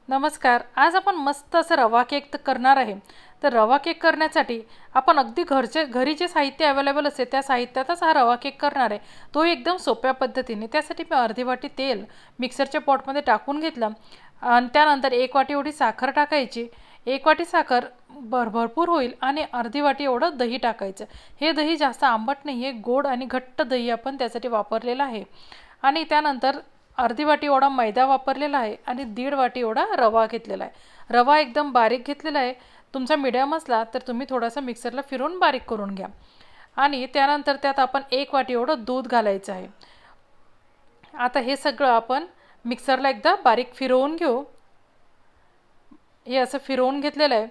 नमस्कार. आज आपण मस्त असं रवा केक करणार आहे. तर रवा केक करण्यासाठी आपण अगदी घरी जे साहित्य अवेलेबल असते त्या साहित्यातच हा रवा केक करणार आहे. तो एकदम सोप्या पद्धतीने. त्यासाठी मी अर्धी वाटी तेल मिक्सरच्या पॉटमध्ये टाकून घेतलं आणि त्यानंतर 1 वाटी एवढी साखर टाकायची. 1 वाटी साखर भरपूर होईल आणि अर्धी वाटी एवढं दही टाकायचं. हे दही जास्त आंबट नाही आहे, गोड आणि घट्ट दही आपण त्यासाठी वापरलेलं आहे. आणि त्यानंतर अर्धी वाटी एवढा मैदा वापरलेला आहे आणि 1.5 वाटी एवढा रवा घेतलेला आहे. रवा एकदम बारीक घेतलेला आहे. तुमचा मीडियम असला तर तुम्ही थोडासा मिक्सरला फिरवून बारीक करून घ्या. आणि त्यानंतर त्यात आपण 1 वाटी एवढं दूध घालायचं आहे. आता हे सगळं आपण मिक्सरला एकदा बारीक फिरवून घेऊ. हे असं फिरवून घेतलेलं आहे.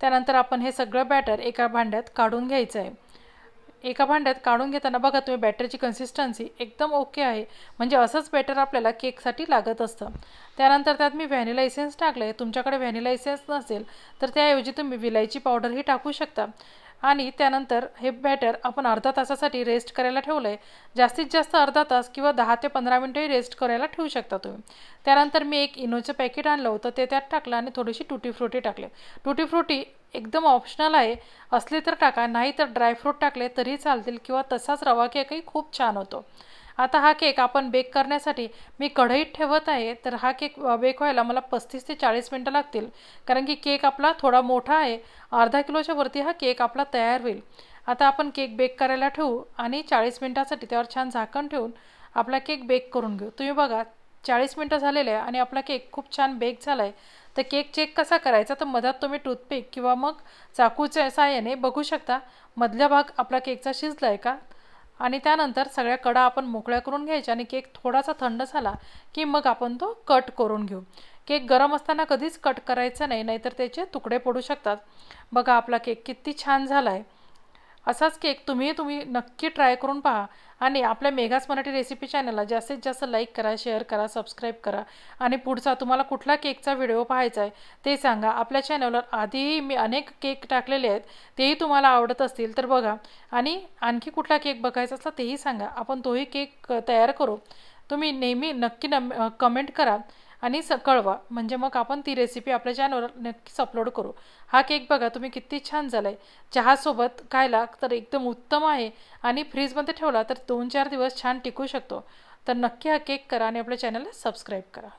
त्यानंतर आपण हे सगळं बॅटर एका भांड्यात काढून घ्यायचं आहे. एका भांड्यात काढून घेताना बघा तुम्ही बॅटरची कन्सिस्टन्सी एकदम ओके आहे. म्हणजे असंच बॅटर आपल्याला केकसाठी लागत असतं. त्यानंतर त्यात मी व्हॅनिला एसेन्स टाकलं आहे. तुमच्याकडे व्हॅनिला एसेन्स नसेल तर त्याऐवजी तुम्ही विलायची पावडरही टाकू शकता. आणि त्यानंतर हे बॅटर आपण अर्धा तासासाठी रेस्ट करायला ठेवलं आहे. जास्तीत जास्त अर्धा तास किंवा 10 ते 15 मिनिटंही रेस्ट करायला ठेवू शकता तुम्ही. त्यानंतर मी एक इनोचं पॅकेट आणलं होतं ते त्यात टाकलं आणि थोडीशी टुटी फ्रुटी टाकले. टुटी फ्रुटी एकदम ऑप्शनल आहे. असले तर टाका, नाही तर ड्रायफ्रूट टाकले तरी चालतील किंवा तसाच रवा केकही खूप छान होतो. आता हा केक आपण बेक करण्यासाठी मी कढईत ठेवत आहे. तर हा केक बेक व्हायला मला 35 ते 40 मिनटं लागतील. कारण की केक आपला थोडा मोठा आहे. अर्धा किलोच्या वरती हा केक आपला तयार होईल. आता आपण केक बेक करायला ठेवू आणि 40 मिनटासाठी त्यावर छान झाकण ठेवून आपला केक बेक करून घेऊ. तुम्ही बघा 40 मिनटं झालेले आहे आणि आपला केक खूप छान बेक झाला आहे. तर केक चेक कसा करायचा, तर मधात तुम्ही टूथपिक किंवा मग चाकूच्या साहाय्याने बघू शकता मधला भाग आपला केकचा शिजला आहे का. आणि त्यानंतर सगळ्या कडा आपण मोकळ्या करून घ्यायच्या आणि केक थोडासा थंड झाला की मग आपण तो कट करून घेऊ. केक गरम असताना कधीच कट करायचा नाही, नाहीतर त्याचे तुकडे पडू शकतात. बघा आपला केक किती छान झाला आहे. असाच केक तुम्ही नक्की ट्राय करून पहा. आणि आपल्या मेघास मराठी रेसिपी चॅनलला जास्तीत जास्त लाईक करा, शेअर करा, सबस्क्राईब करा. आणि पुढचा तुम्हाला कुठला केकचा व्हिडिओ पाहायचा आहे ते सांगा. आपल्या चॅनलवर आधीही मी अनेक केक टाकलेले आहेत, तेही तुम्हाला आवडत असतील तर बघा. आणि आणखी कुठला केक बघायचा असला तेही सांगा, आपण तोही केक तयार करू. तुम्ही नेहमी नक्की कमेंट करा आणि कळवा, म्हणजे मग आपण ती रेसिपी आपल्या चॅनलवर नक्कीच अपलोड करू. हा केक बघा तुम्ही किती छान झाला आहे. चहासोबत खायला तर एकदम उत्तम आहे आणि फ्रीजमध्ये ठेवला तर 2-4 दिवस छान टिकू शकतो. तर नक्की हा केक करा आणि आपल्या चॅनलला सबस्क्राईब करा.